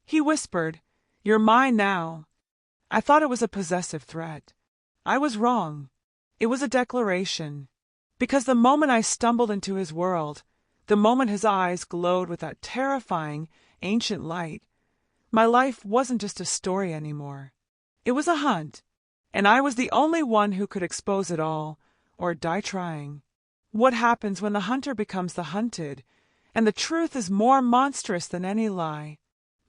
He whispered, "You're mine now." I thought it was a possessive threat. I was wrong. It was a declaration. Because the moment I stumbled into his world, the moment his eyes glowed with that terrifying, ancient light, my life wasn't just a story anymore. It was a hunt, and I was the only one who could expose it all, or die trying. What happens when the hunter becomes the hunted, and the truth is more monstrous than any lie?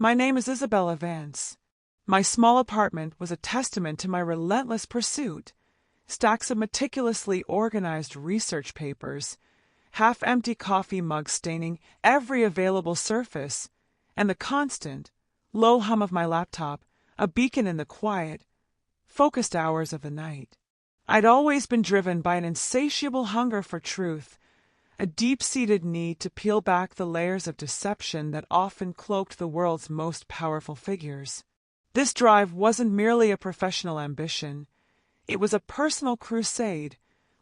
My name is Isabella Vance. My small apartment was a testament to my relentless pursuit. Stacks of meticulously organized research papers, half-empty coffee mugs staining every available surface, and the constant, low hum of my laptop, a beacon in the quiet, focused hours of the night. I'd always been driven by an insatiable hunger for truth, a deep-seated need to peel back the layers of deception that often cloaked the world's most powerful figures. This drive wasn't merely a professional ambition. It was a personal crusade,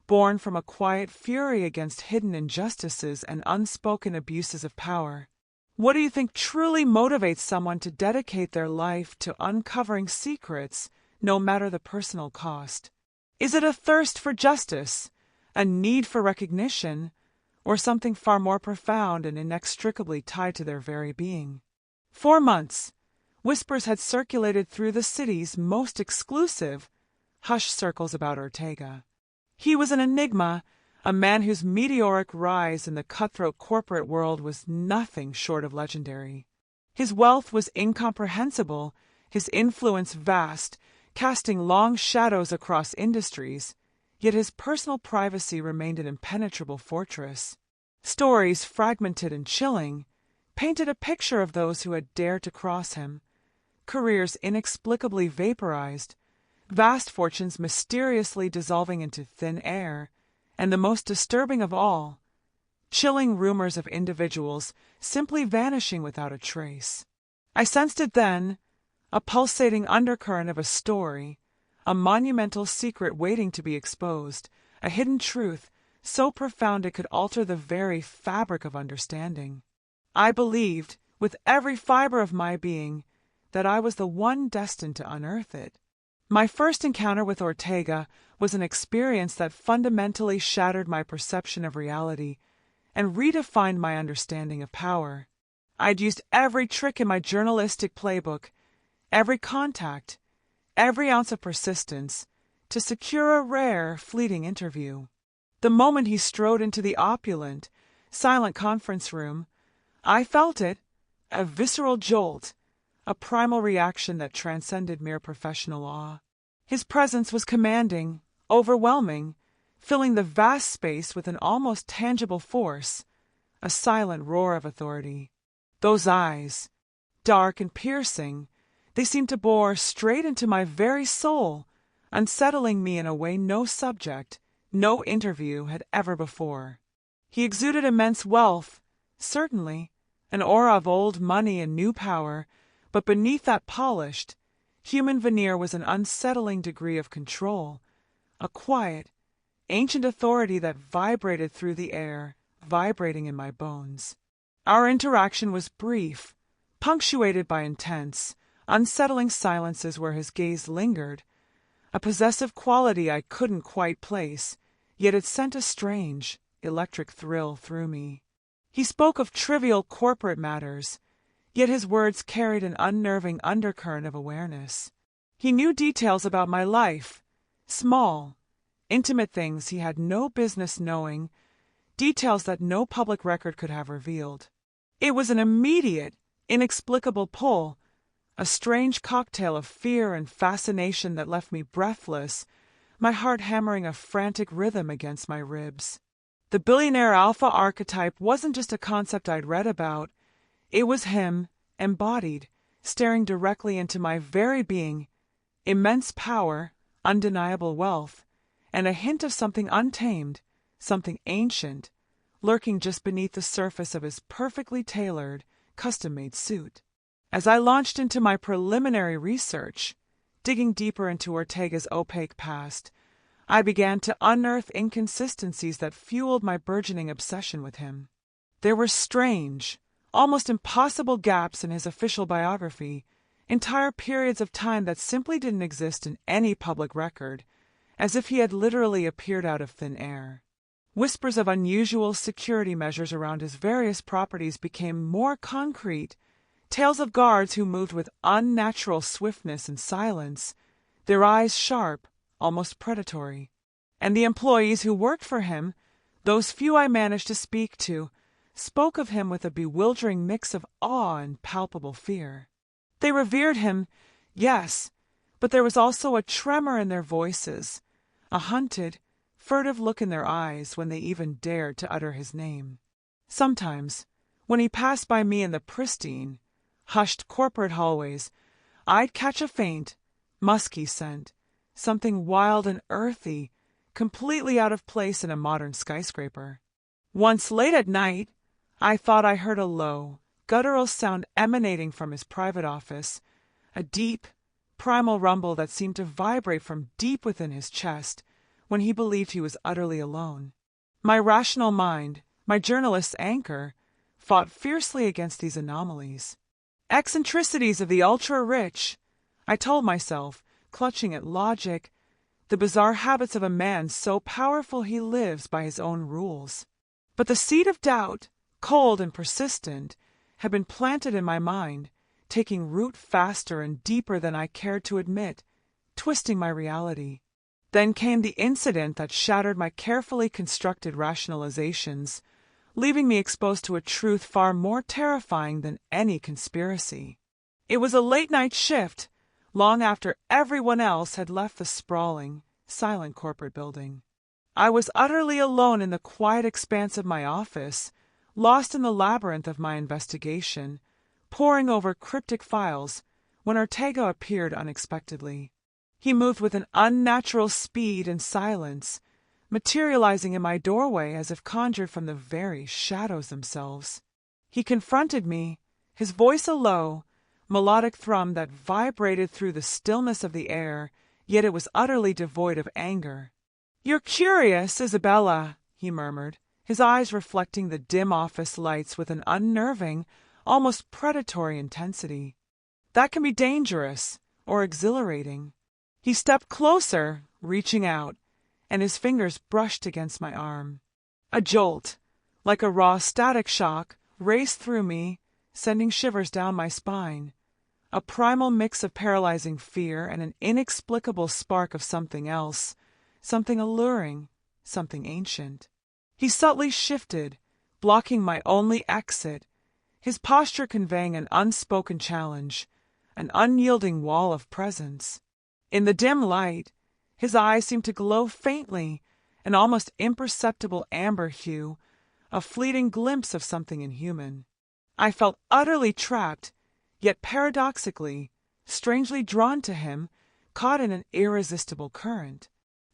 born from a quiet fury against hidden injustices and unspoken abuses of power. What do you think truly motivates someone to dedicate their life to uncovering secrets, no matter the personal cost? Is it a thirst for justice, a need for recognition, or something far more profound and inextricably tied to their very being? For months, whispers had circulated through the city's most exclusive, hushed circles about Ortega. He was an enigma, a man whose meteoric rise in the cutthroat corporate world was nothing short of legendary. His wealth was incomprehensible, his influence vast, casting long shadows across industries, yet his personal privacy remained an impenetrable fortress. Stories, fragmented and chilling, painted a picture of those who had dared to cross him, careers inexplicably vaporized, vast fortunes mysteriously dissolving into thin air, and the most disturbing of all, chilling rumors of individuals simply vanishing without a trace. I sensed it then, a pulsating undercurrent of a story, a monumental secret waiting to be exposed, a hidden truth so profound it could alter the very fabric of understanding. I believed, with every fiber of my being, that I was the one destined to unearth it. My first encounter with Ortega was an experience that fundamentally shattered my perception of reality and redefined my understanding of power. I'd used every trick in my journalistic playbook, every contact, every ounce of persistence, to secure a rare, fleeting interview. The moment he strode into the opulent, silent conference room, I felt it, a visceral jolt, a primal reaction that transcended mere professional awe. His presence was commanding, overwhelming, filling the vast space with an almost tangible force, a silent roar of authority. Those eyes, dark and piercing, they seemed to bore straight into my very soul, unsettling me in a way no subject, no interview had ever before. He exuded immense wealth, certainly, an aura of old money and new power, but beneath that polished, human veneer was an unsettling degree of control, a quiet, ancient authority that vibrated through the air, vibrating in my bones. Our interaction was brief, punctuated by intense, unsettling silences where his gaze lingered, a possessive quality I couldn't quite place, yet it sent a strange, electric thrill through me. He spoke of trivial corporate matters, yet his words carried an unnerving undercurrent of awareness. He knew details about my life, small, intimate things he had no business knowing, details that no public record could have revealed. It was an immediate, inexplicable pull, a strange cocktail of fear and fascination that left me breathless, my heart hammering a frantic rhythm against my ribs. The billionaire alpha archetype wasn't just a concept I'd read about. It was him, embodied, staring directly into my very being, immense power, undeniable wealth, and a hint of something untamed, something ancient, lurking just beneath the surface of his perfectly tailored, custom-made suit. As I launched into my preliminary research, digging deeper into Ortega's opaque past, I began to unearth inconsistencies that fueled my burgeoning obsession with him. There were strange, almost impossible gaps in his official biography, entire periods of time that simply didn't exist in any public record, as if he had literally appeared out of thin air. Whispers of unusual security measures around his various properties became more concrete, tales of guards who moved with unnatural swiftness and silence, their eyes sharp, almost predatory. And the employees who worked for him, those few I managed to speak to, spoke of him with a bewildering mix of awe and palpable fear. They revered him, yes, but there was also a tremor in their voices, a hunted, furtive look in their eyes when they even dared to utter his name. Sometimes, when he passed by me in the pristine, hushed corporate hallways, I'd catch a faint, musky scent, something wild and earthy, completely out of place in a modern skyscraper. Once late at night, I thought I heard a low, guttural sound emanating from his private office, a deep, primal rumble that seemed to vibrate from deep within his chest when he believed he was utterly alone. My rational mind, my journalist's anchor, fought fiercely against these anomalies. Eccentricities of the ultra-rich, I told myself, clutching at logic, the bizarre habits of a man so powerful he lives by his own rules. But the seed of doubt, cold and persistent, had been planted in my mind, taking root faster and deeper than I cared to admit, twisting my reality. Then came the incident that shattered my carefully constructed rationalizations, leaving me exposed to a truth far more terrifying than any conspiracy. It was a late-night shift, long after everyone else had left the sprawling, silent corporate building. I was utterly alone in the quiet expanse of my office, lost in the labyrinth of my investigation, poring over cryptic files, when Ortega appeared unexpectedly. He moved with an unnatural speed and silence, materializing in my doorway as if conjured from the very shadows themselves. He confronted me, his voice a low, melodic thrum that vibrated through the stillness of the air, yet it was utterly devoid of anger. "You're curious, Isabella," he murmured, his eyes reflecting the dim office lights with an unnerving, almost predatory intensity. "That can be dangerous, or exhilarating." He stepped closer, reaching out, and his fingers brushed against my arm. A jolt, like a raw static shock, raced through me, sending shivers down my spine. A primal mix of paralyzing fear and an inexplicable spark of something else, something alluring, something ancient. He subtly shifted, blocking my only exit, his posture conveying an unspoken challenge, an unyielding wall of presence. In the dim light, his eyes seemed to glow faintly, an almost imperceptible amber hue, a fleeting glimpse of something inhuman. I felt utterly trapped, yet paradoxically, strangely drawn to him, caught in an irresistible current.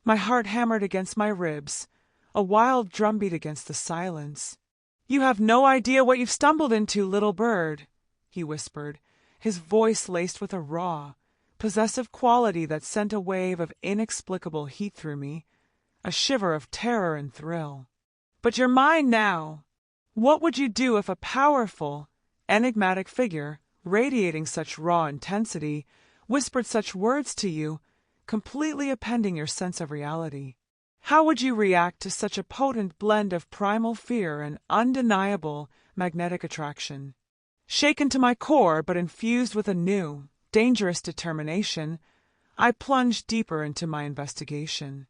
My heart hammered against my ribs, a wild drumbeat against the silence. "You have no idea what you've stumbled into, little bird," he whispered, his voice laced with a raw, possessive quality that sent a wave of inexplicable heat through me, a shiver of terror and thrill. "But you're mine now. What would you do if a powerful, enigmatic figure, radiating such raw intensity, whispered such words to you, completely upending your sense of reality? How would you react to such a potent blend of primal fear and undeniable magnetic attraction?" Shaken to my core, but infused with a new, dangerous determination, I plunged deeper into my investigation.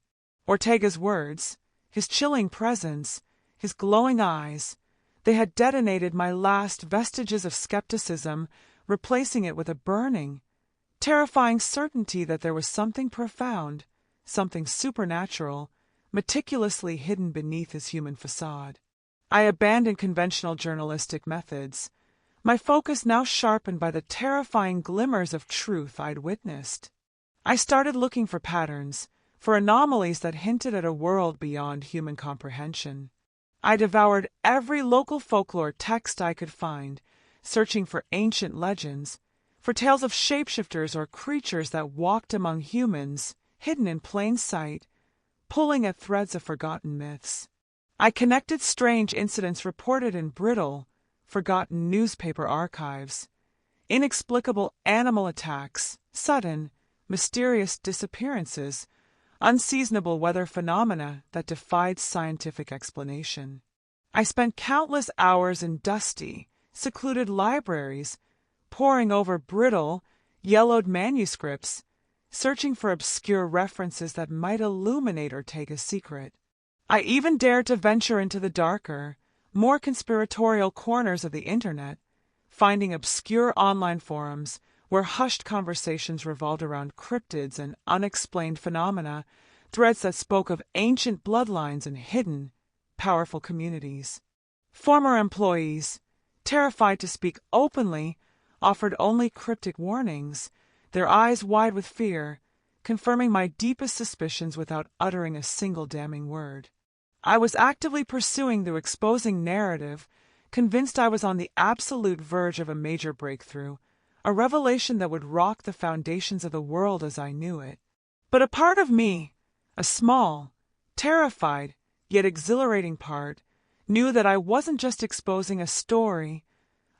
Ortega's words, his chilling presence, his glowing eyes, they had detonated my last vestiges of skepticism, replacing it with a burning, terrifying certainty that there was something profound, something supernatural, meticulously hidden beneath his human facade. I abandoned conventional journalistic methods, my focus now sharpened by the terrifying glimmers of truth I'd witnessed. I started looking for patterns, for anomalies that hinted at a world beyond human comprehension. I devoured every local folklore text I could find, searching for ancient legends, for tales of shapeshifters or creatures that walked among humans, hidden in plain sight, pulling at threads of forgotten myths. I connected strange incidents reported in brittle, forgotten newspaper archives, inexplicable animal attacks, sudden, mysterious disappearances, unseasonable weather phenomena that defied scientific explanation. I spent countless hours in dusty, secluded libraries, poring over brittle, yellowed manuscripts, searching for obscure references that might illuminate Ortega's secret. I even dared to venture into the darker, more conspiratorial corners of the internet, finding obscure online forums where hushed conversations revolved around cryptids and unexplained phenomena, threads that spoke of ancient bloodlines and hidden, powerful communities. Former employees, terrified to speak openly, offered only cryptic warnings, their eyes wide with fear, confirming my deepest suspicions without uttering a single damning word. I was actively pursuing the exposing narrative, convinced I was on the absolute verge of a major breakthrough, a revelation that would rock the foundations of the world as I knew it. But a part of me, a small, terrified, yet exhilarating part, knew that I wasn't just exposing a story.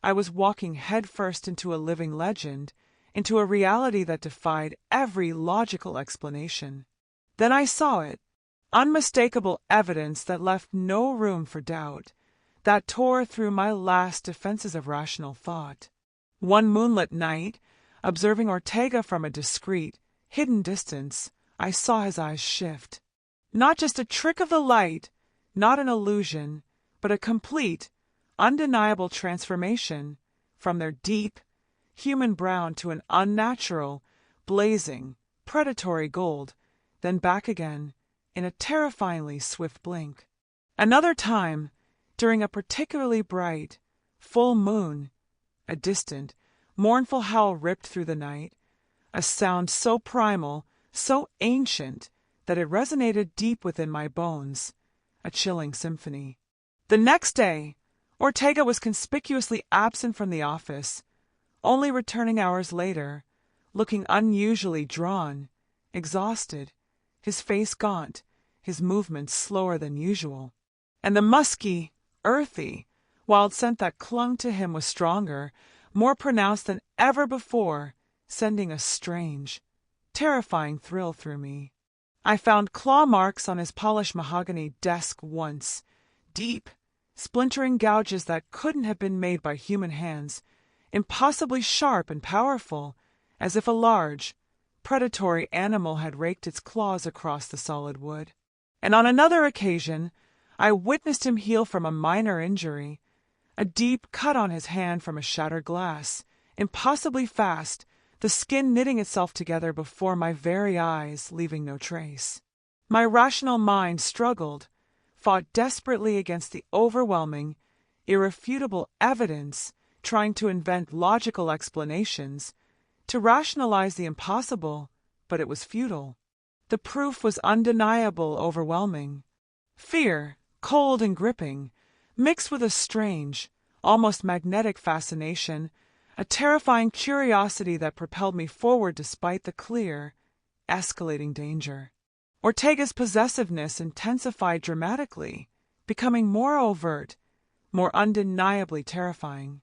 I was walking headfirst into a living legend, into a reality that defied every logical explanation. Then I saw it, unmistakable evidence that left no room for doubt, that tore through my last defenses of rational thought. One moonlit night, observing Ortega from a discreet, hidden distance, I saw his eyes shift. Not just a trick of the light, not an illusion, but a complete, undeniable transformation from their deep, human brown to an unnatural, blazing, predatory gold, then back again in a terrifyingly swift blink. Another time, during a particularly bright, full moon, a distant, mournful howl ripped through the night, a sound so primal, so ancient, that it resonated deep within my bones, a chilling symphony. The next day, Ortega was conspicuously absent from the office, only returning hours later, looking unusually drawn, exhausted, his face gaunt, his movements slower than usual. And the musky, earthy, wild scent that clung to him was stronger, more pronounced than ever before, sending a strange, terrifying thrill through me. I found claw marks on his polished mahogany desk once, deep, splintering gouges that couldn't have been made by human hands, impossibly sharp and powerful, as if a large, predatory animal had raked its claws across the solid wood. And on another occasion, I witnessed him heal from a minor injury, a deep cut on his hand from a shattered glass, impossibly fast, the skin knitting itself together before my very eyes, leaving no trace. My rational mind struggled, fought desperately against the overwhelming, irrefutable evidence, trying to invent logical explanations, to rationalize the impossible, but it was futile. The proof was undeniable, overwhelming. Fear, cold and gripping, mixed with a strange, almost magnetic fascination, a terrifying curiosity that propelled me forward despite the clear, escalating danger. Ortega's possessiveness intensified dramatically, becoming more overt, more undeniably terrifying.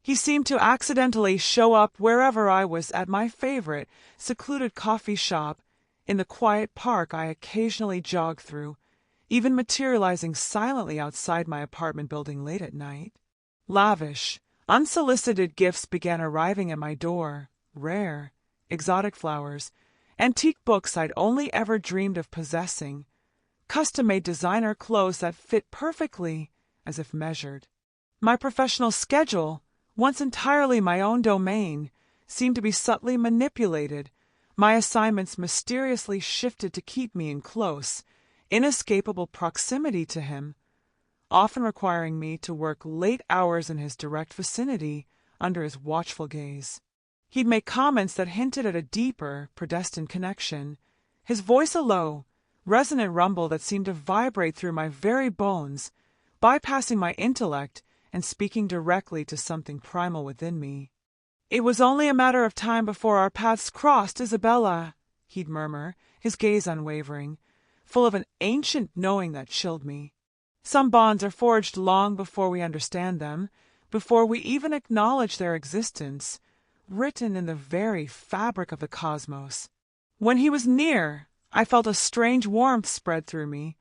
He seemed to accidentally show up wherever I was at my favorite, secluded coffee shop, in the quiet park I occasionally jogged through, even materializing silently outside my apartment building late at night. Lavish, unsolicited gifts began arriving at my door, rare, exotic flowers, antique books I'd only ever dreamed of possessing, custom-made designer clothes that fit perfectly, as if measured. My professional schedule, once entirely my own domain, seemed to be subtly manipulated, my assignments mysteriously shifted to keep me in close, inescapable proximity to him, often requiring me to work late hours in his direct vicinity under his watchful gaze. He'd make comments that hinted at a deeper, predestined connection, his voice a low, resonant rumble that seemed to vibrate through my very bones, bypassing my intellect and speaking directly to something primal within me. "It was only a matter of time before our paths crossed, Isabella," he'd murmur, his gaze unwavering, full of an ancient knowing that chilled me. "Some bonds are forged long before we understand them, before we even acknowledge their existence, written in the very fabric of the cosmos. When he was near, I felt a strange warmth spread through me,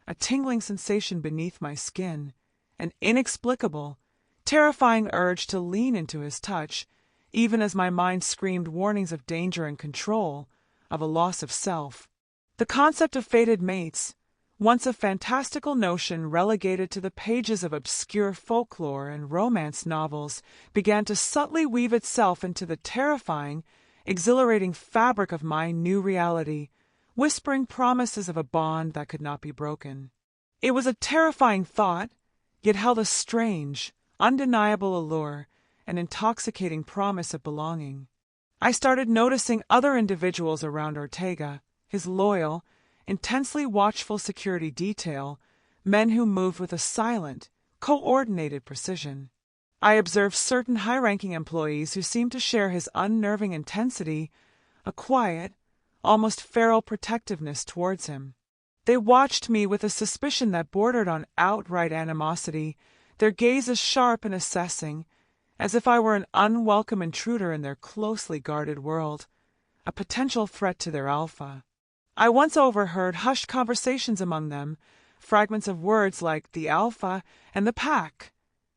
a tingling sensation beneath my skin, an inexplicable, terrifying urge to lean into his touch, even as my mind screamed warnings of danger and control, of a loss of self. The concept of fated mates, once a fantastical notion relegated to the pages of obscure folklore and romance novels, began to subtly weave itself into the terrifying, exhilarating fabric of my new reality, whispering promises of a bond that could not be broken. It was a terrifying thought, yet held a strange, undeniable allure, an intoxicating promise of belonging. I started noticing other individuals around Ortega, his loyal, intensely watchful security detail, men who moved with a silent, coordinated precision. I observed certain high-ranking employees who seemed to share his unnerving intensity, a quiet, almost feral protectiveness towards him. They watched me with a suspicion that bordered on outright animosity, their gazes sharp and assessing, as if I were an unwelcome intruder in their closely guarded world, a potential threat to their alpha. I once overheard hushed conversations among them, fragments of words like the alpha and the pack,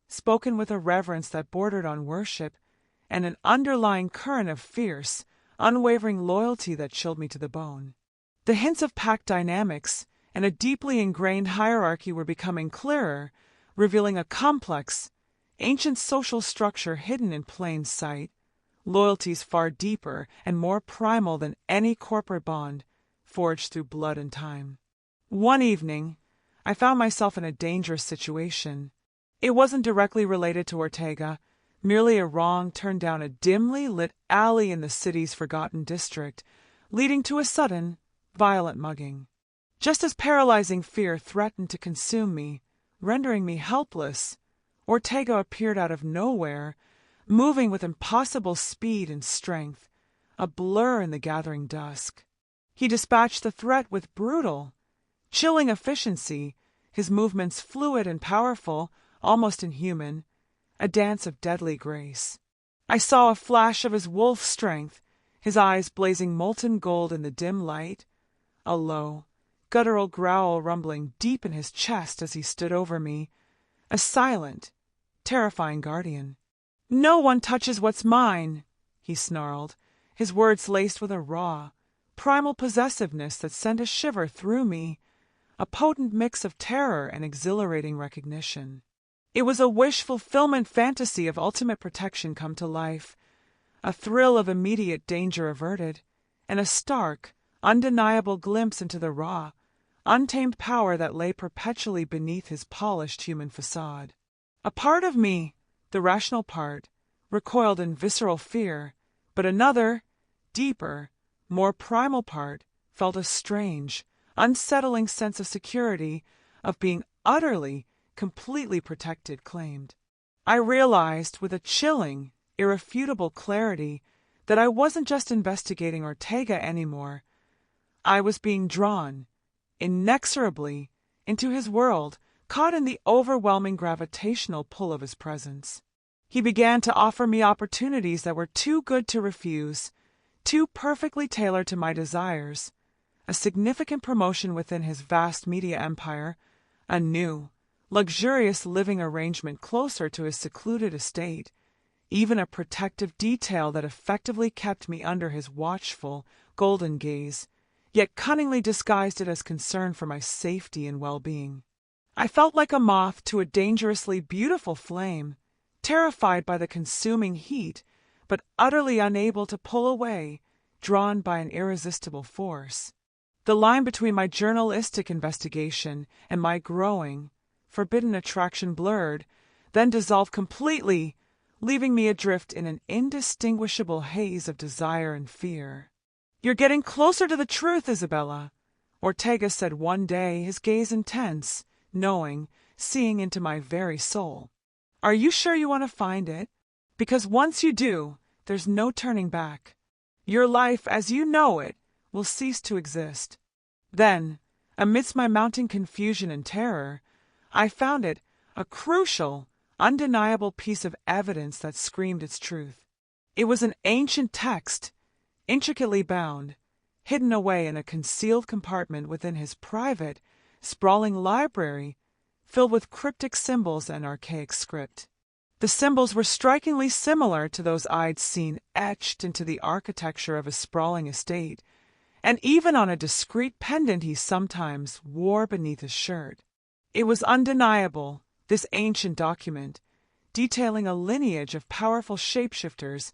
spoken with a reverence that bordered on worship, and an underlying current of fierce, unwavering loyalty that chilled me to the bone. The hints of pack dynamics and a deeply ingrained hierarchy were becoming clearer, revealing a complex, ancient social structure hidden in plain sight, loyalties far deeper and more primal than any corporate bond, forged through blood and time. One evening, I found myself in a dangerous situation. It wasn't directly related to Ortega, merely a wrong turn down a dimly lit alley in the city's forgotten district, leading to a sudden, violent mugging. Just as paralyzing fear threatened to consume me, rendering me helpless, Ortega appeared out of nowhere, moving with impossible speed and strength, a blur in the gathering dusk. He dispatched the threat with brutal, chilling efficiency, his movements fluid and powerful, almost inhuman, a dance of deadly grace. I saw a flash of his wolf strength, his eyes blazing molten gold in the dim light, a low, guttural growl rumbling deep in his chest as he stood over me, a silent, terrifying guardian. "No one touches what's mine," he snarled, his words laced with a raw, primal possessiveness that sent a shiver through me, a potent mix of terror and exhilarating recognition. It was a wish-fulfillment fantasy of ultimate protection come to life, a thrill of immediate danger averted, and a stark, undeniable glimpse into the raw, untamed power that lay perpetually beneath his polished human facade. A part of me, the rational part, recoiled in visceral fear, but another, deeper, more primal part felt a strange, unsettling sense of security, of being utterly, completely protected claimed. I realized with a chilling, irrefutable clarity that I wasn't just investigating Ortega anymore. I was being drawn, inexorably, into his world, caught in the overwhelming gravitational pull of his presence. He began to offer me opportunities that were too good to refuse, too perfectly tailored to my desires, a significant promotion within his vast media empire, a new, luxurious living arrangement closer to his secluded estate, even a protective detail that effectively kept me under his watchful, golden gaze, yet cunningly disguised it as concern for my safety and well-being. I felt like a moth to a dangerously beautiful flame, terrified by the consuming heat, but utterly unable to pull away, drawn by an irresistible force. The line between my journalistic investigation and my growing, forbidden attraction blurred, then dissolved completely, leaving me adrift in an indistinguishable haze of desire and fear. "You're getting closer to the truth, Isabella," Ortega said one day, his gaze intense, knowing, seeing into my very soul. "Are you sure you want to find it? Because once you do, there's no turning back. Your life, as you know it, will cease to exist." Then, amidst my mounting confusion and terror, I found it a crucial, undeniable piece of evidence that screamed its truth. It was an ancient text, intricately bound, hidden away in a concealed compartment within his private, sprawling library filled with cryptic symbols and archaic script. The symbols were strikingly similar to those I'd seen etched into the architecture of a sprawling estate, and even on a discreet pendant he sometimes wore beneath his shirt. It was undeniable, this ancient document, detailing a lineage of powerful shapeshifters,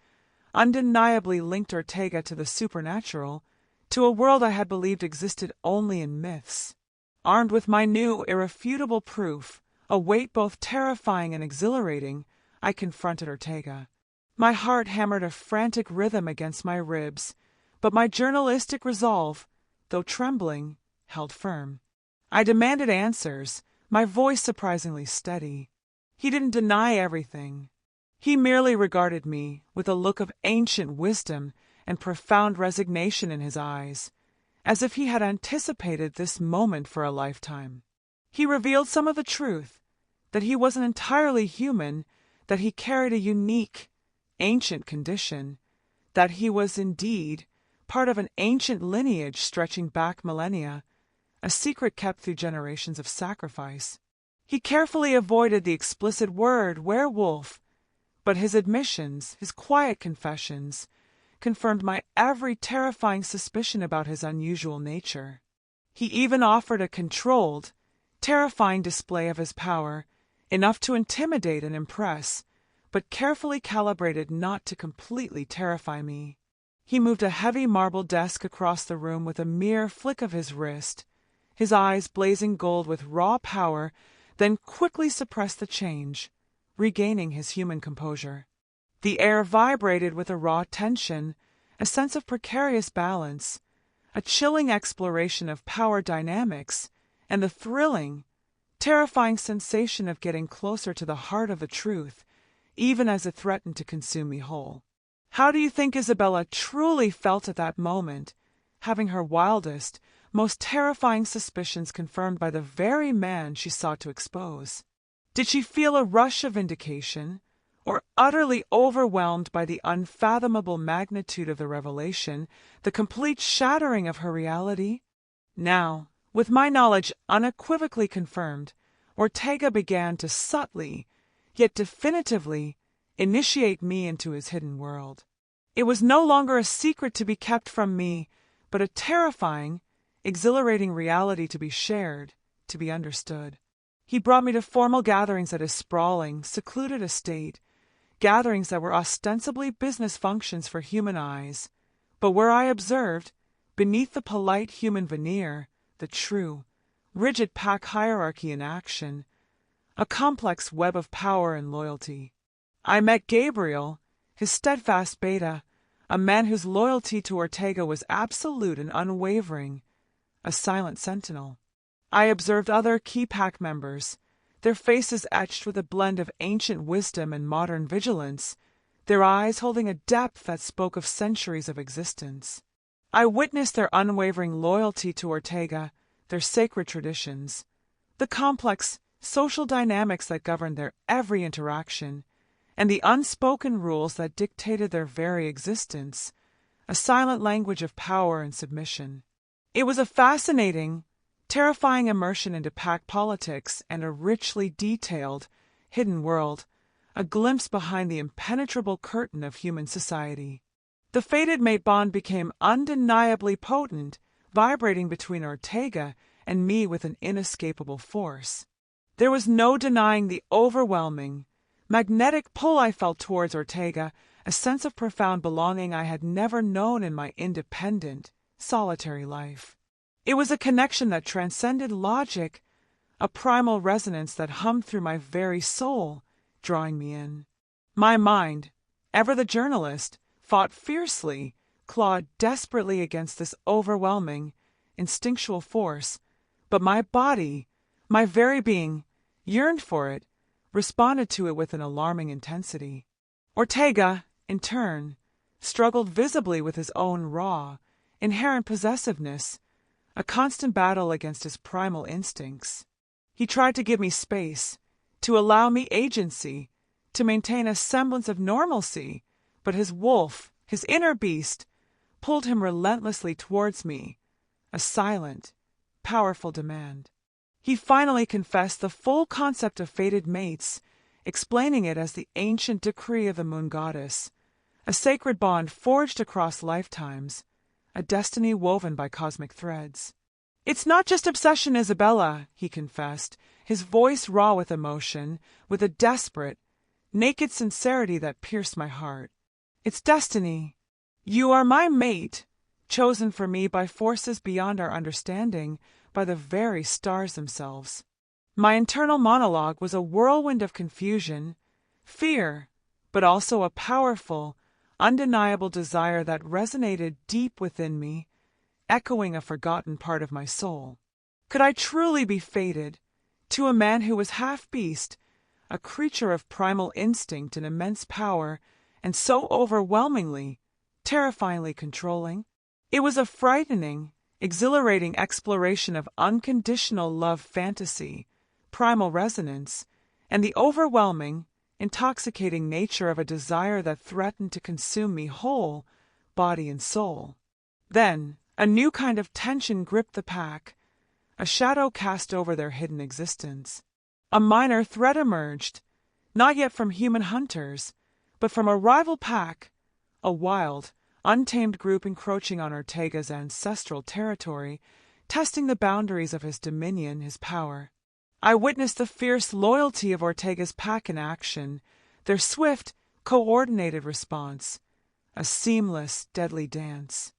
undeniably linked Ortega to the supernatural, to a world I had believed existed only in myths. Armed with my new, irrefutable proof, a weight both terrifying and exhilarating, I confronted Ortega. My heart hammered a frantic rhythm against my ribs, but my journalistic resolve, though trembling, held firm. I demanded answers, my voice surprisingly steady. He didn't deny everything. He merely regarded me with a look of ancient wisdom and profound resignation in his eyes, as if he had anticipated this moment for a lifetime. He revealed some of the truth, that he wasn't entirely human, that he carried a unique, ancient condition, that he was indeed part of an ancient lineage stretching back millennia, a secret kept through generations of sacrifice. He carefully avoided the explicit word werewolf, but his admissions, his quiet confessions, confirmed my every terrifying suspicion about his unusual nature. He even offered a controlled, terrifying display of his power, enough to intimidate and impress, but carefully calibrated not to completely terrify me. He moved a heavy marble desk across the room with a mere flick of his wrist, his eyes blazing gold with raw power, then quickly suppressed the change, regaining his human composure. The air vibrated with a raw tension, a sense of precarious balance, a chilling exploration of power dynamics, and the thrilling, terrifying sensation of getting closer to the heart of the truth, even as it threatened to consume me whole. How do you think Isabella truly felt at that moment, having her wildest, most terrifying suspicions confirmed by the very man she sought to expose? Did she feel a rush of vindication, or utterly overwhelmed by the unfathomable magnitude of the revelation, the complete shattering of her reality? Now, with my knowledge unequivocally confirmed, Ortega began to subtly, yet definitively, initiate me into his hidden world. It was no longer a secret to be kept from me, but a terrifying, exhilarating reality to be shared, to be understood. He brought me to formal gatherings at his sprawling, secluded estate, gatherings that were ostensibly business functions for human eyes, but where I observed, beneath the polite human veneer, the true, rigid pack hierarchy in action, a complex web of power and loyalty. I met Gabriel, his steadfast beta, a man whose loyalty to Ortega was absolute and unwavering, a silent sentinel. I observed other key pack members, their faces etched with a blend of ancient wisdom and modern vigilance, their eyes holding a depth that spoke of centuries of existence. I witnessed their unwavering loyalty to Ortega, their sacred traditions, the complex social dynamics that governed their every interaction, and the unspoken rules that dictated their very existence, a silent language of power and submission. It was a fascinating, terrifying immersion into pack politics and a richly detailed, hidden world, a glimpse behind the impenetrable curtain of human society. The fated mate bond became undeniably potent, vibrating between Ortega and me with an inescapable force. There was no denying the overwhelming, magnetic pull I felt towards Ortega, a sense of profound belonging I had never known in my independent, solitary life. It was a connection that transcended logic, a primal resonance that hummed through my very soul, drawing me in. My mind, ever the journalist, fought fiercely, clawed desperately against this overwhelming, instinctual force, but my body, my very being, yearned for it, responded to it with an alarming intensity. Ortega, in turn, struggled visibly with his own raw, inherent possessiveness, a constant battle against his primal instincts. He tried to give me space, to allow me agency, to maintain a semblance of normalcy, but his wolf, his inner beast, pulled him relentlessly towards me, a silent, powerful demand. He finally confessed the full concept of fated mates, explaining it as the ancient decree of the moon goddess, a sacred bond forged across lifetimes, a destiny woven by cosmic threads. "It's not just obsession, Isabella," he confessed, his voice raw with emotion, with a desperate, naked sincerity that pierced my heart. "It's destiny. You are my mate, chosen for me by forces beyond our understanding, by the very stars themselves." My internal monologue was a whirlwind of confusion, fear, but also a powerful, undeniable desire that resonated deep within me, echoing a forgotten part of my soul. Could I truly be fated to a man who was half beast, a creature of primal instinct and immense power, and so overwhelmingly, terrifyingly controlling? It was a frightening, exhilarating exploration of unconditional love fantasy, primal resonance, and the overwhelming, intoxicating nature of a desire that threatened to consume me whole, body and soul. Then, a new kind of tension gripped the pack, a shadow cast over their hidden existence. A minor threat emerged, not yet from human hunters, but from a rival pack, a wild, untamed group encroaching on Ortega's ancestral territory, testing the boundaries of his dominion, his power. I witnessed the fierce loyalty of Ortega's pack in action, their swift, coordinated response, a seamless, deadly dance.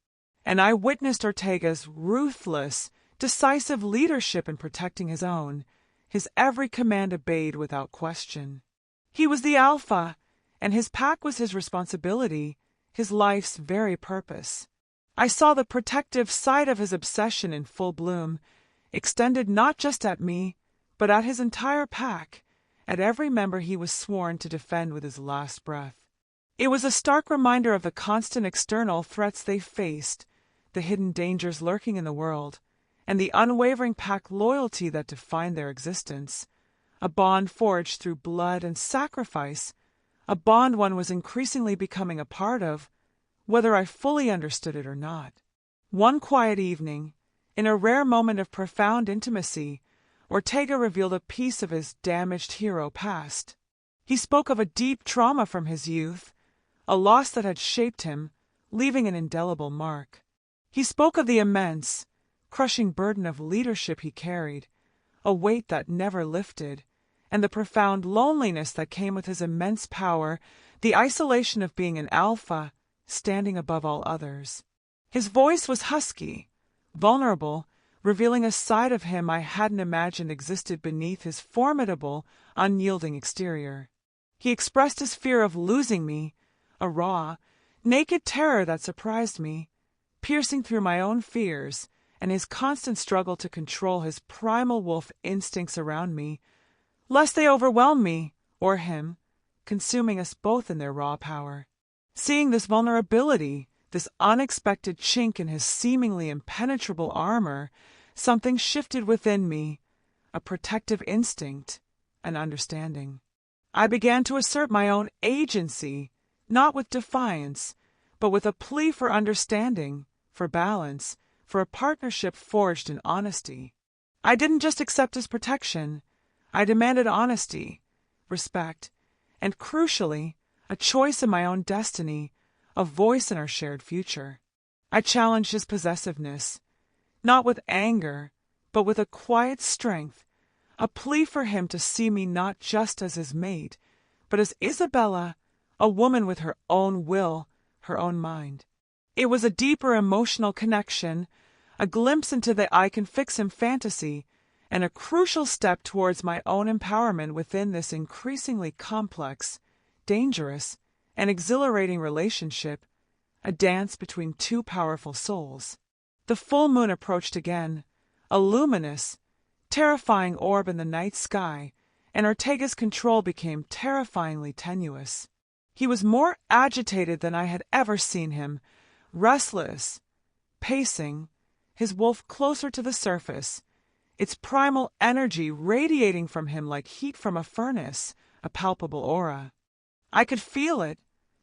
And I witnessed Ortega's ruthless, decisive leadership in protecting his own, his every command obeyed without question. He was the alpha, and his pack was his responsibility, his life's very purpose. I saw the protective side of his obsession in full bloom, extended not just at me, but at his entire pack, at every member he was sworn to defend with his last breath. It was a stark reminder of the constant external threats they faced, the hidden dangers lurking in the world, and the unwavering pack loyalty that defined their existence, a bond forged through blood and sacrifice, a bond one was increasingly becoming a part of, whether I fully understood it or not. One quiet evening, in a rare moment of profound intimacy, Ortega revealed a piece of his damaged hero past. He spoke of a deep trauma from his youth, a loss that had shaped him, leaving an indelible mark. He spoke of the immense, crushing burden of leadership he carried, a weight that never lifted, and the profound loneliness that came with his immense power, the isolation of being an alpha, standing above all others. His voice was husky, vulnerable, revealing a side of him I hadn't imagined existed beneath his formidable, unyielding exterior. He expressed his fear of losing me, a raw, naked terror that surprised me, piercing through my own fears, and his constant struggle to control his primal wolf instincts around me, lest they overwhelm me, or him, consuming us both in their raw power. Seeing this vulnerability, this unexpected chink in his seemingly impenetrable armor, something shifted within me, a protective instinct, an understanding. I began to assert my own agency, not with defiance, but with a plea for understanding, for balance, for a partnership forged in honesty. I didn't just accept his protection. I demanded honesty, respect, and crucially, a choice in my own destiny, a voice in our shared future. I challenged his possessiveness, not with anger, but with a quiet strength, a plea for him to see me not just as his mate, but as Isabella, a woman with her own will, her own mind. It was a deeper emotional connection, a glimpse into the I can fix him fantasy, and a crucial step towards my own empowerment within this increasingly complex, dangerous, and exhilarating relationship, a dance between two powerful souls. The full moon approached again, a luminous, terrifying orb in the night sky, and Ortega's control became terrifyingly tenuous. He was more agitated than I had ever seen him, restless, pacing, his wolf closer to the surface, its primal energy radiating from him like heat from a furnace, a palpable aura. I could feel it,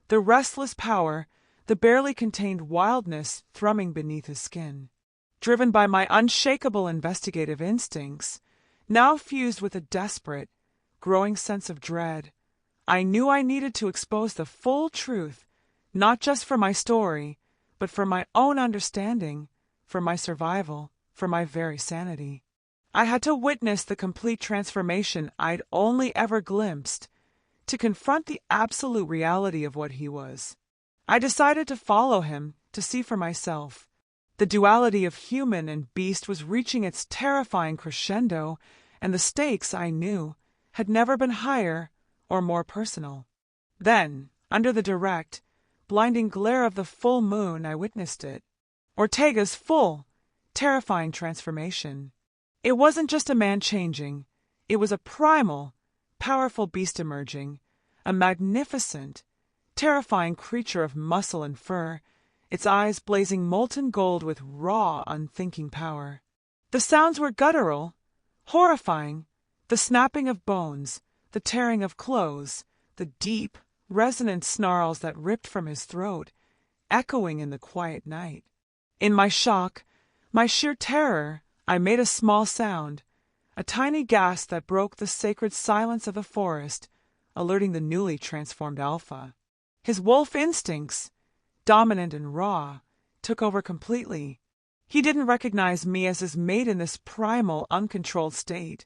the restless power, the barely contained wildness thrumming beneath his skin. Driven by my unshakable investigative instincts, now fused with a desperate, growing sense of dread, I knew I needed to expose the full truth, not just for my story, but for my own understanding, for my survival, for my very sanity. I had to witness the complete transformation I'd only ever glimpsed, to confront the absolute reality of what he was. I decided to follow him, to see for myself. The duality of human and beast was reaching its terrifying crescendo, and the stakes, I knew, had never been higher or more personal. Then, under the direct, blinding glare of the full moon, I witnessed it. Ortega's full, terrifying transformation. It wasn't just a man changing. It was a primal, powerful beast emerging, a magnificent, terrifying creature of muscle and fur, its eyes blazing molten gold with raw, unthinking power. The sounds were guttural, horrifying, the snapping of bones, the tearing of clothes, the deep, resonant snarls that ripped from his throat, echoing in the quiet night. In my shock, my sheer terror, I made a small sound, a tiny gasp that broke the sacred silence of the forest, alerting the newly transformed Alpha. His wolf instincts, dominant and raw, took over completely. He didn't recognize me as his mate in this primal, uncontrolled state.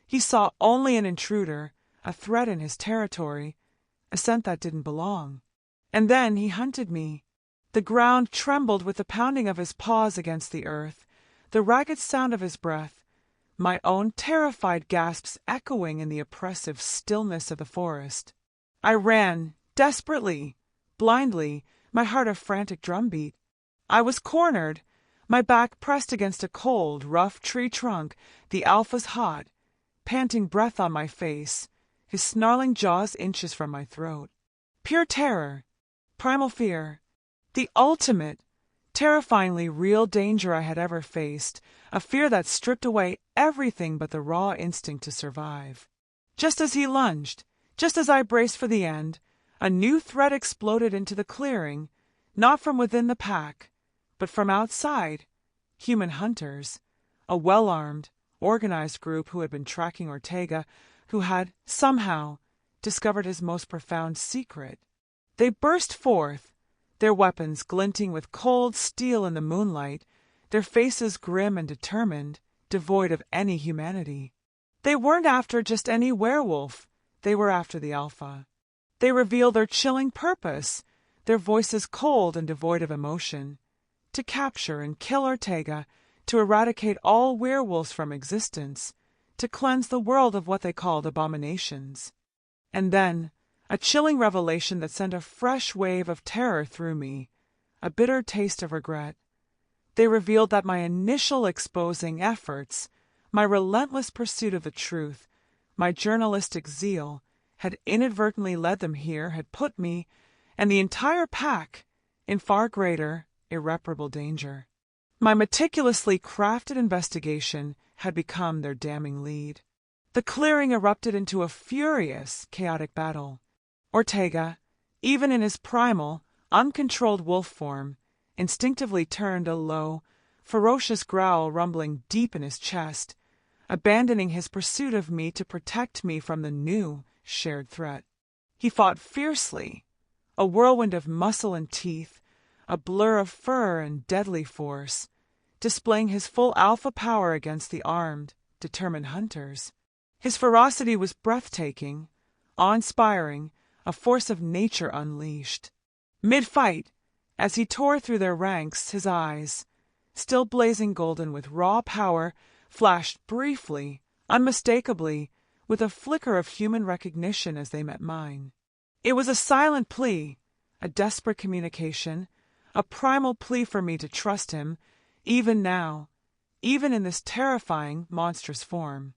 He saw only an intruder, a threat in his territory, a scent that didn't belong. And then he hunted me. The ground trembled with the pounding of his paws against the earth, the ragged sound of his breath, my own terrified gasps echoing in the oppressive stillness of the forest. I ran, desperately, blindly, my heart a frantic drumbeat. I was cornered, my back pressed against a cold, rough tree trunk, the Alpha's hot, panting breath on my face, his snarling jaws inches from my throat. Pure terror, primal fear, the ultimate, terrifyingly real danger I had ever faced, a fear that stripped away everything but the raw instinct to survive. Just as he lunged, just as I braced for the end, a new threat exploded into the clearing, not from within the pack, but from outside. Human hunters, a well-armed, organized group who had been tracking Ortega, who had, somehow, discovered his most profound secret. They burst forth, their weapons glinting with cold steel in the moonlight, their faces grim and determined, devoid of any humanity. They weren't after just any werewolf, they were after the Alpha. They revealed their chilling purpose, their voices cold and devoid of emotion, to capture and kill Ortega, to eradicate all werewolves from existence, to cleanse the world of what they called abominations. And then, a chilling revelation that sent a fresh wave of terror through me, a bitter taste of regret. They revealed that my initial exposing efforts, my relentless pursuit of the truth, my journalistic zeal, had inadvertently led them here, had put me, and the entire pack, in far greater, irreparable danger. My meticulously crafted investigation had become their damning lead. The clearing erupted into a furious, chaotic battle. Ortega, even in his primal, uncontrolled wolf form, instinctively turned a low, ferocious growl rumbling deep in his chest, abandoning his pursuit of me to protect me from the new, shared threat. He fought fiercely, a whirlwind of muscle and teeth, a blur of fur and deadly force, displaying his full alpha power against the armed, determined hunters. His ferocity was breathtaking, awe-inspiring, a force of nature unleashed. Mid-fight, as he tore through their ranks, his eyes, still blazing golden with raw power, flashed briefly, unmistakably, with a flicker of human recognition as they met mine. It was a silent plea, a desperate communication, a primal plea for me to trust him, even now, even in this terrifying, monstrous form.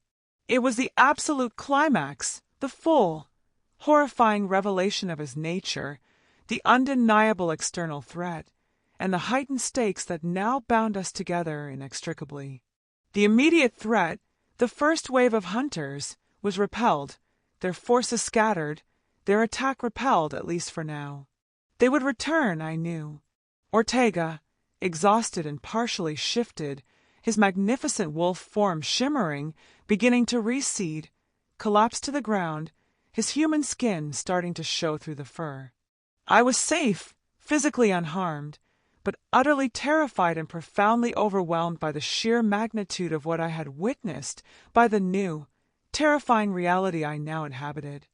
It was the absolute climax, the full, horrifying revelation of his nature, the undeniable external threat, and the heightened stakes that now bound us together inextricably. The immediate threat, the first wave of hunters, was repelled, their forces scattered, their attack repelled, at least for now. They would return, I knew. Ortega, exhausted and partially shifted, his magnificent wolf form shimmering, beginning to recede, collapsed to the ground, his human skin starting to show through the fur. I was safe, physically unharmed, but utterly terrified and profoundly overwhelmed by the sheer magnitude of what I had witnessed, by the new, terrifying reality I now inhabited.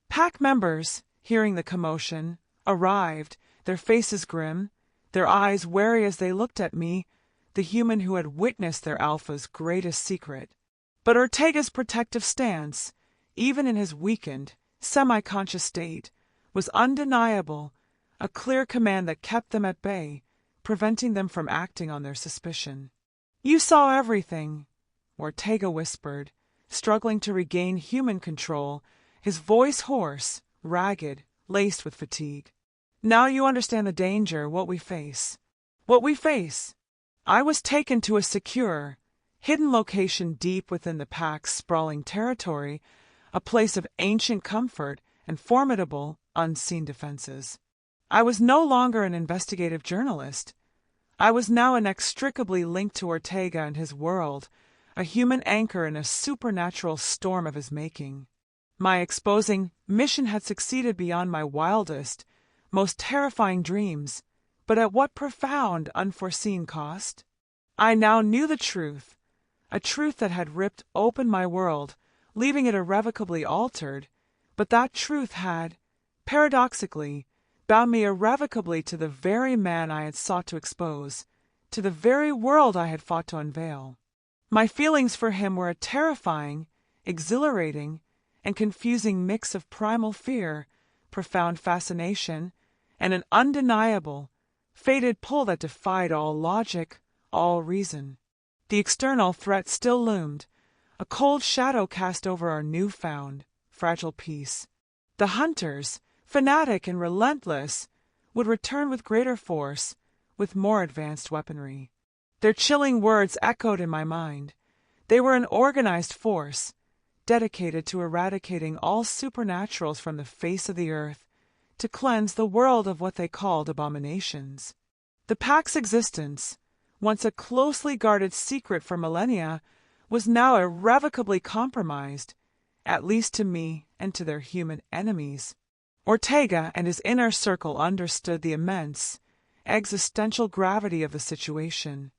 Pack members, hearing the commotion, arrived, their faces grim, their eyes wary as they looked at me, the human who had witnessed their alpha's greatest secret. But Ortega's protective stance, even in his weakened, semi-conscious state, was undeniable, a clear command that kept them at bay, preventing them from acting on their suspicion. "You saw everything," Ortega whispered, struggling to regain human control, his voice hoarse, ragged, laced with fatigue. "Now you understand the danger, what we face. What we face." I was taken to a secure, hidden location deep within the pack's sprawling territory, a place of ancient comfort and formidable, unseen defenses. I was no longer an investigative journalist. I was now inextricably linked to Ortega and his world, a human anchor in a supernatural storm of his making. My exposing mission had succeeded beyond my wildest, most terrifying dreams, but at what profound, unforeseen cost? I now knew the truth, a truth that had ripped open my world, leaving it irrevocably altered, but that truth had, paradoxically, bound me irrevocably to the very man I had sought to expose, to the very world I had fought to unveil. My feelings for him were a terrifying, exhilarating, and confusing mix of primal fear, profound fascination, and an undeniable, fated pull that defied all logic, all reason. The external threat still loomed, a cold shadow cast over our new-found, fragile peace. The hunters, fanatic and relentless, would return with greater force, with more advanced weaponry. Their chilling words echoed in my mind. They were an organized force, dedicated to eradicating all supernaturals from the face of the earth, to cleanse the world of what they called abominations. The pack's existence, once a closely guarded secret for millennia, was now irrevocably compromised, at least to me and to their human enemies. Ortega and his inner circle understood the immense, existential gravity of the situation.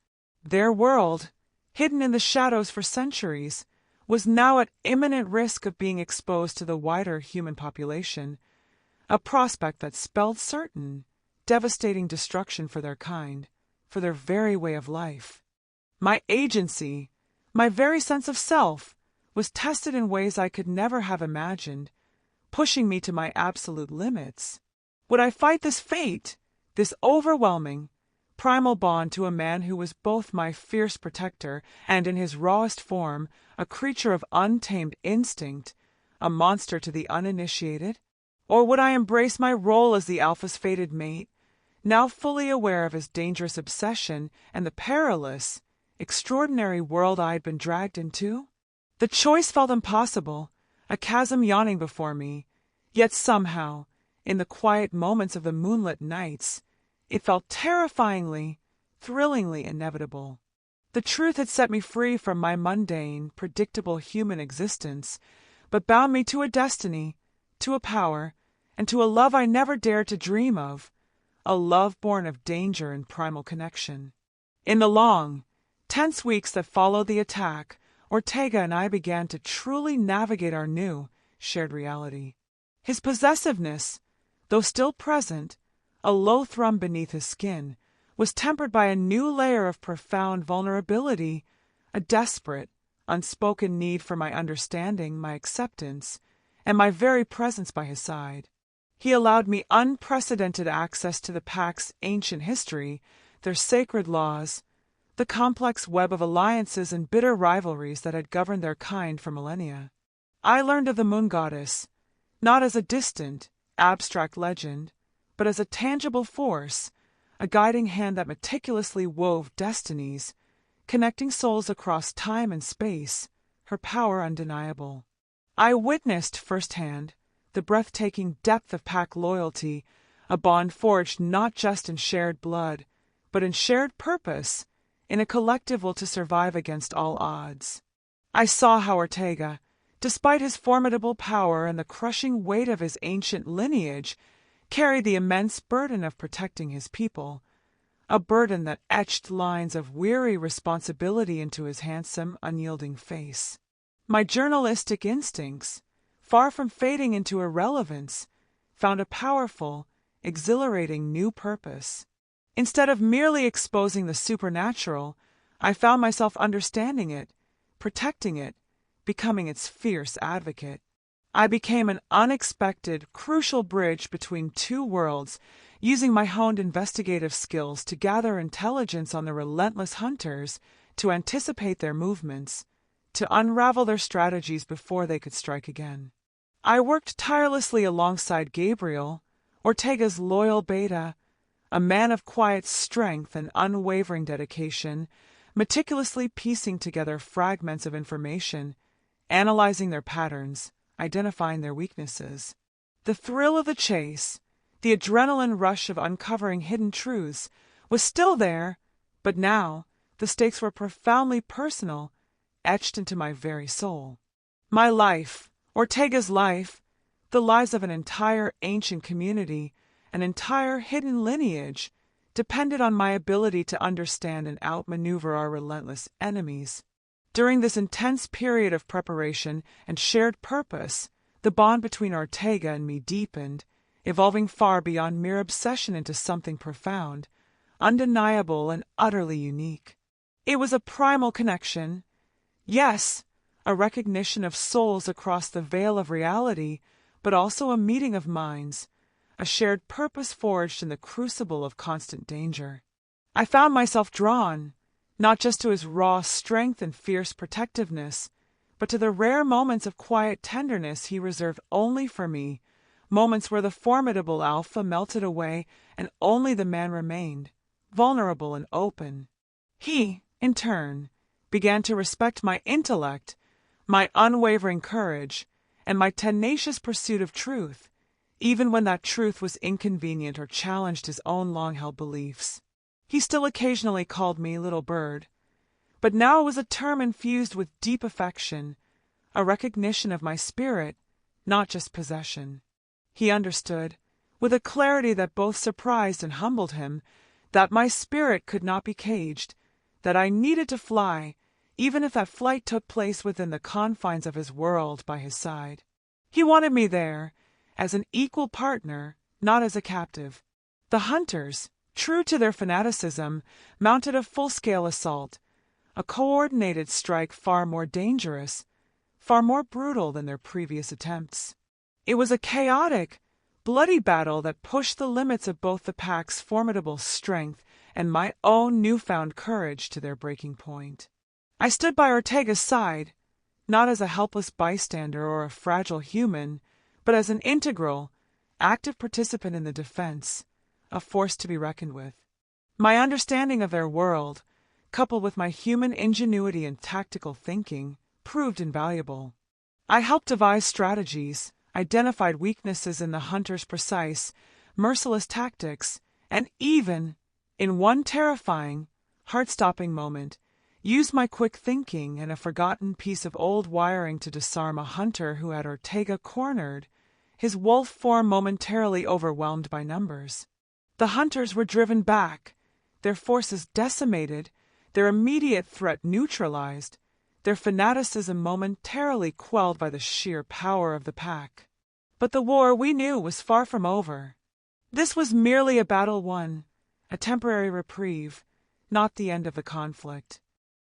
Their world, hidden in the shadows for centuries, was now at imminent risk of being exposed to the wider human population, a prospect that spelled certain, devastating destruction for their kind, for their very way of life. My agency, my very sense of self, was tested in ways I could never have imagined, pushing me to my absolute limits. Would I fight this fate, this overwhelming, primal bond to a man who was both my fierce protector and, in his rawest form, a creature of untamed instinct, a monster to the uninitiated? Or would I embrace my role as the alpha's fated mate, now fully aware of his dangerous obsession and the perilous, extraordinary world I had been dragged into? The choice felt impossible, a chasm yawning before me, yet somehow, in the quiet moments of the moonlit nights, it felt terrifyingly, thrillingly inevitable. The truth had set me free from my mundane, predictable human existence, but bound me to a destiny, to a power, and to a love I never dared to dream of, a love born of danger and primal connection. In the long, tense weeks that followed the attack, Ortega and I began to truly navigate our new, shared reality. His possessiveness, though still present, a low thrum beneath his skin, was tempered by a new layer of profound vulnerability, a desperate, unspoken need for my understanding, my acceptance, and my very presence by his side. He allowed me unprecedented access to the pack's ancient history, their sacred laws, the complex web of alliances and bitter rivalries that had governed their kind for millennia. I learned of the moon goddess, not as a distant, abstract legend, but as a tangible force, a guiding hand that meticulously wove destinies, connecting souls across time and space, her power undeniable. I witnessed firsthand the breathtaking depth of pack loyalty, a bond forged not just in shared blood, but in shared purpose, in a collective will to survive against all odds. I saw how Ortega, despite his formidable power and the crushing weight of his ancient lineage, carried the immense burden of protecting his people, a burden that etched lines of weary responsibility into his handsome, unyielding face. My journalistic instincts, far from fading into irrelevance, found a powerful, exhilarating new purpose. Instead of merely exposing the supernatural, I found myself understanding it, protecting it, becoming its fierce advocate. I became an unexpected, crucial bridge between two worlds, using my honed investigative skills to gather intelligence on the relentless hunters, to anticipate their movements, to unravel their strategies before they could strike again. I worked tirelessly alongside Gabriel, Ortega's loyal beta, a man of quiet strength and unwavering dedication, meticulously piecing together fragments of information, analyzing their patterns, identifying their weaknesses. The thrill of the chase, the adrenaline rush of uncovering hidden truths, was still there, but now the stakes were profoundly personal, etched into my very soul. My life, Ortega's life, the lives of an entire ancient community, an entire hidden lineage, depended on my ability to understand and outmaneuver our relentless enemies. During this intense period of preparation and shared purpose, the bond between Ortega and me deepened, evolving far beyond mere obsession into something profound, undeniable and utterly unique. It was a primal connection. Yes, a recognition of souls across the veil of reality, but also a meeting of minds, a shared purpose forged in the crucible of constant danger. I found myself drawn, not just to his raw strength and fierce protectiveness, but to the rare moments of quiet tenderness he reserved only for me, moments where the formidable alpha melted away and only the man remained, vulnerable and open. He, in turn, began to respect my intellect, my unwavering courage, and my tenacious pursuit of truth, even when that truth was inconvenient or challenged his own long-held beliefs. He still occasionally called me Little Bird, but now it was a term infused with deep affection, a recognition of my spirit, not just possession. He understood, with a clarity that both surprised and humbled him, that my spirit could not be caged, that I needed to fly, even if that flight took place within the confines of his world by his side. He wanted me there, as an equal partner, not as a captive. The hunters, true to their fanaticism, mounted a full-scale assault, a coordinated strike far more dangerous, far more brutal than their previous attempts. It was a chaotic, bloody battle that pushed the limits of both the pack's formidable strength and my own newfound courage to their breaking point. I stood by Ortega's side, not as a helpless bystander or a fragile human, but as an integral, active participant in the defense, a force to be reckoned with. My understanding of their world, coupled with my human ingenuity and tactical thinking, proved invaluable. I helped devise strategies, identified weaknesses in the hunter's precise, merciless tactics, and even, in one terrifying, heart-stopping moment, used my quick thinking and a forgotten piece of old wiring to disarm a hunter who had Ortega cornered, his wolf form momentarily overwhelmed by numbers. The hunters were driven back, their forces decimated, their immediate threat neutralized, their fanaticism momentarily quelled by the sheer power of the pack. But the war, we knew, was far from over. This was merely a battle won, a temporary reprieve, not the end of the conflict.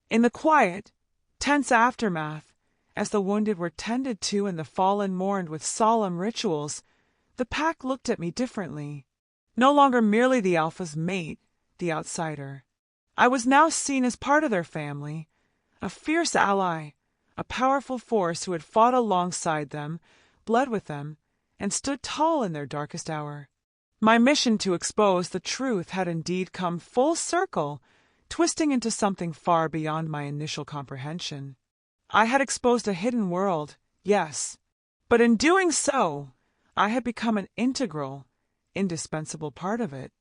In the quiet, tense aftermath, as the wounded were tended to and the fallen mourned with solemn rituals, the pack looked at me differently. No longer merely the alpha's mate, the outsider. I was now seen as part of their family, a fierce ally, a powerful force who had fought alongside them, bled with them, and stood tall in their darkest hour. My mission to expose the truth had indeed come full circle, twisting into something far beyond my initial comprehension. I had exposed a hidden world, yes, but in doing so, I had become an integral, indispensable part of it.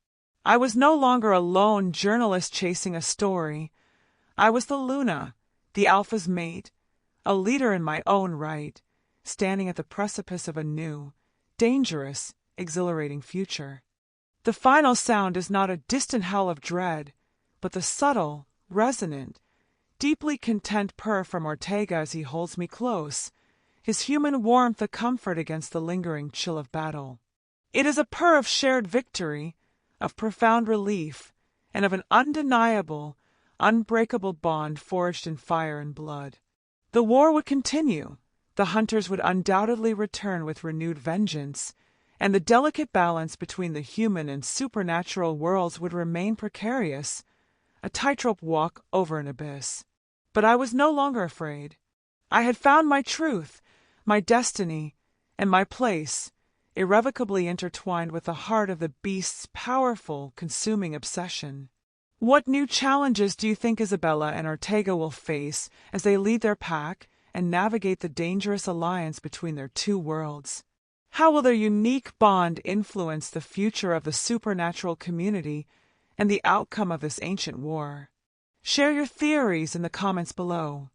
I was no longer a lone journalist chasing a story. I was the Luna, the Alpha's mate, a leader in my own right, standing at the precipice of a new, dangerous, exhilarating future. The final sound is not a distant howl of dread, but the subtle, resonant, deeply content purr from Ortega as he holds me close, his human warmth a comfort against the lingering chill of battle. It is a purr of shared victory, of profound relief, and of an undeniable, unbreakable bond forged in fire and blood. The war would continue, the hunters would undoubtedly return with renewed vengeance, and the delicate balance between the human and supernatural worlds would remain precarious, a tightrope walk over an abyss. But I was no longer afraid. I had found my truth, my destiny, and my place, irrevocably intertwined with the heart of the beast's powerful, consuming obsession. What new challenges do you think Isabella and Ortega will face as they lead their pack and navigate the dangerous alliance between their two worlds? How will their unique bond influence the future of the supernatural community and the outcome of this ancient war? Share your theories in the comments below.